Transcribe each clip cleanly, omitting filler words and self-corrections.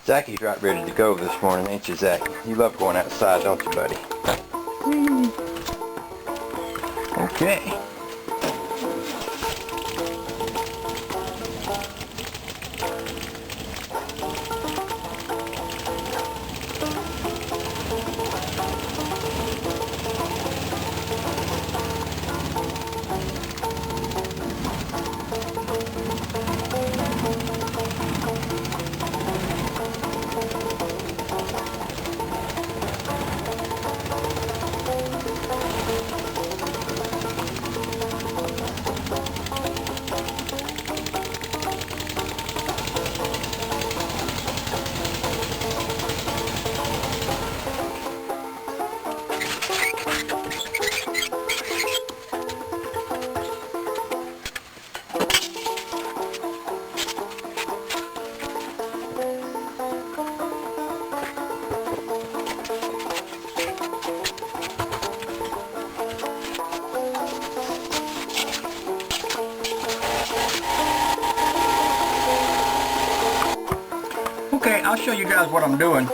Zackie's right ready to go this morning, ain't you, Zackie? You love going outside, don't you, buddy? Okay. Okay, I'll show you guys what I'm doing.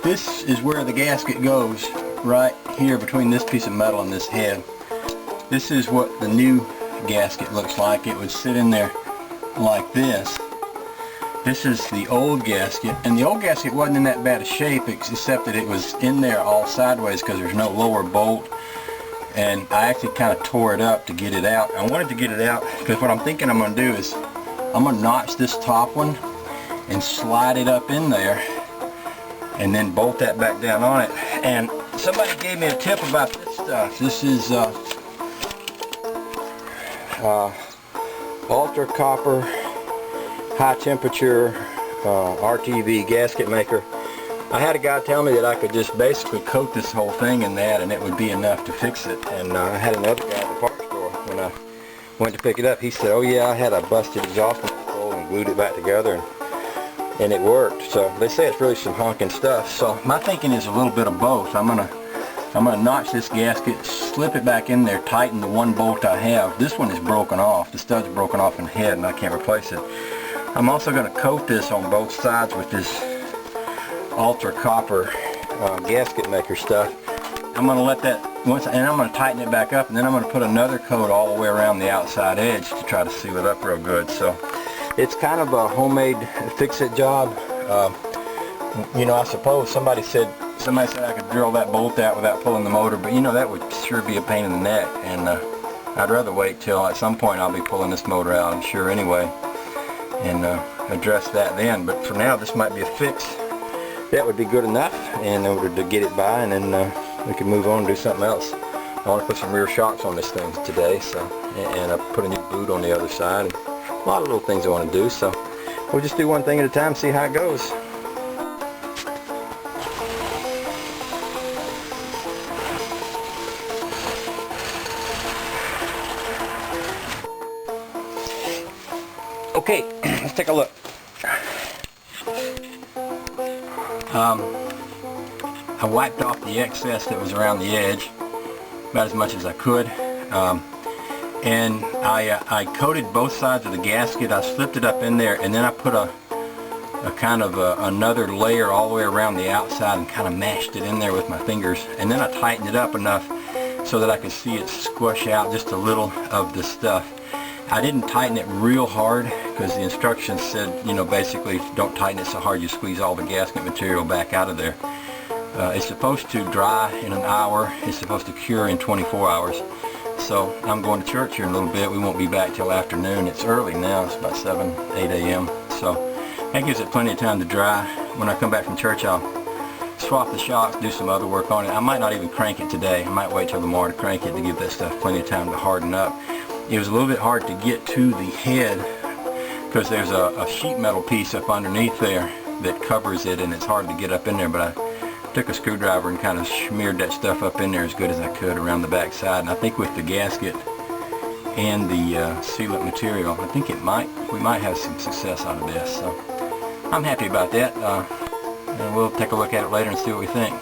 This is where the gasket goes, right here between this piece of metal and this head. This is what the new gasket looks like. It would sit in there like this. This is the old gasket, and the old gasket wasn't in that bad a shape except that it was in there all sideways because there's no lower bolt, and I actually kind of tore it up to get it out. I wanted to get it out because what I'm thinking I'm going to do is I'm going to notch this top one and slide it up in there and then bolt that back down on it. And somebody gave me a tip about this stuff. This is ultra copper high temperature RTV gasket maker. I had a guy tell me that I could just basically coat this whole thing in that and it would be enough to fix it. And I had another guy at the parts store, when I went to pick it up, he said, oh yeah, I had a busted exhaust manifold and glued it back together and it worked. So they say it's really some honking stuff. So my thinking is a little bit of both. I'm gonna notch this gasket, slip it back in there, tighten the one bolt I have. This one is broken off. The stud's broken off in the head and I can't replace it. I'm also going to coat this on both sides with this ultra copper gasket maker stuff. I'm going to let that once, and I'm going to tighten it back up, and then I'm going to put another coat all the way around the outside edge to try to seal it up real good. So it's kind of a homemade fix-it job. You know, I suppose somebody said I could drill that bolt out without pulling the motor, but you know, that would sure be a pain in the neck, and I'd rather wait till at some point I'll be pulling this motor out, I'm sure anyway, and address that then. But for now, this might be a fix that would be good enough in order to get it by, and then we can move on and do something else. I want to put some rear shocks on this thing today, so, and I put a new boot on the other side, and a lot of little things I want to do. So we'll just do one thing at a time, see how it goes. Okay, let's take a look. I wiped off the excess that was around the edge, about as much as I could, and I coated both sides of the gasket. I slipped it up in there, and then I put a kind of another layer all the way around the outside and kind of mashed it in there with my fingers, and then I tightened it up enough so that I could see it squish out just a little of the stuff. I didn't tighten it real hard because the instructions said, you know, basically don't tighten it so hard you squeeze all the gasket material back out of there. It's supposed to dry in an hour. It's supposed to cure in 24 hours. So I'm going to church here in a little bit. We won't be back till afternoon. It's early now. It's about 7, 8 a.m. So that gives it plenty of time to dry. When I come back from church, I'll swap the shocks, do some other work on it. I might not even crank it today. I might wait till tomorrow to crank it to give that stuff plenty of time to harden up. It was a little bit hard to get to the head because there's a sheet metal piece up underneath there that covers it, and it's hard to get up in there, but I took a screwdriver and kind of smeared that stuff up in there as good as I could around the back side. And I think with the gasket and the sealant material, I think we might have some success out of this. So I'm happy about that, and we'll take a look at it later and see what we think.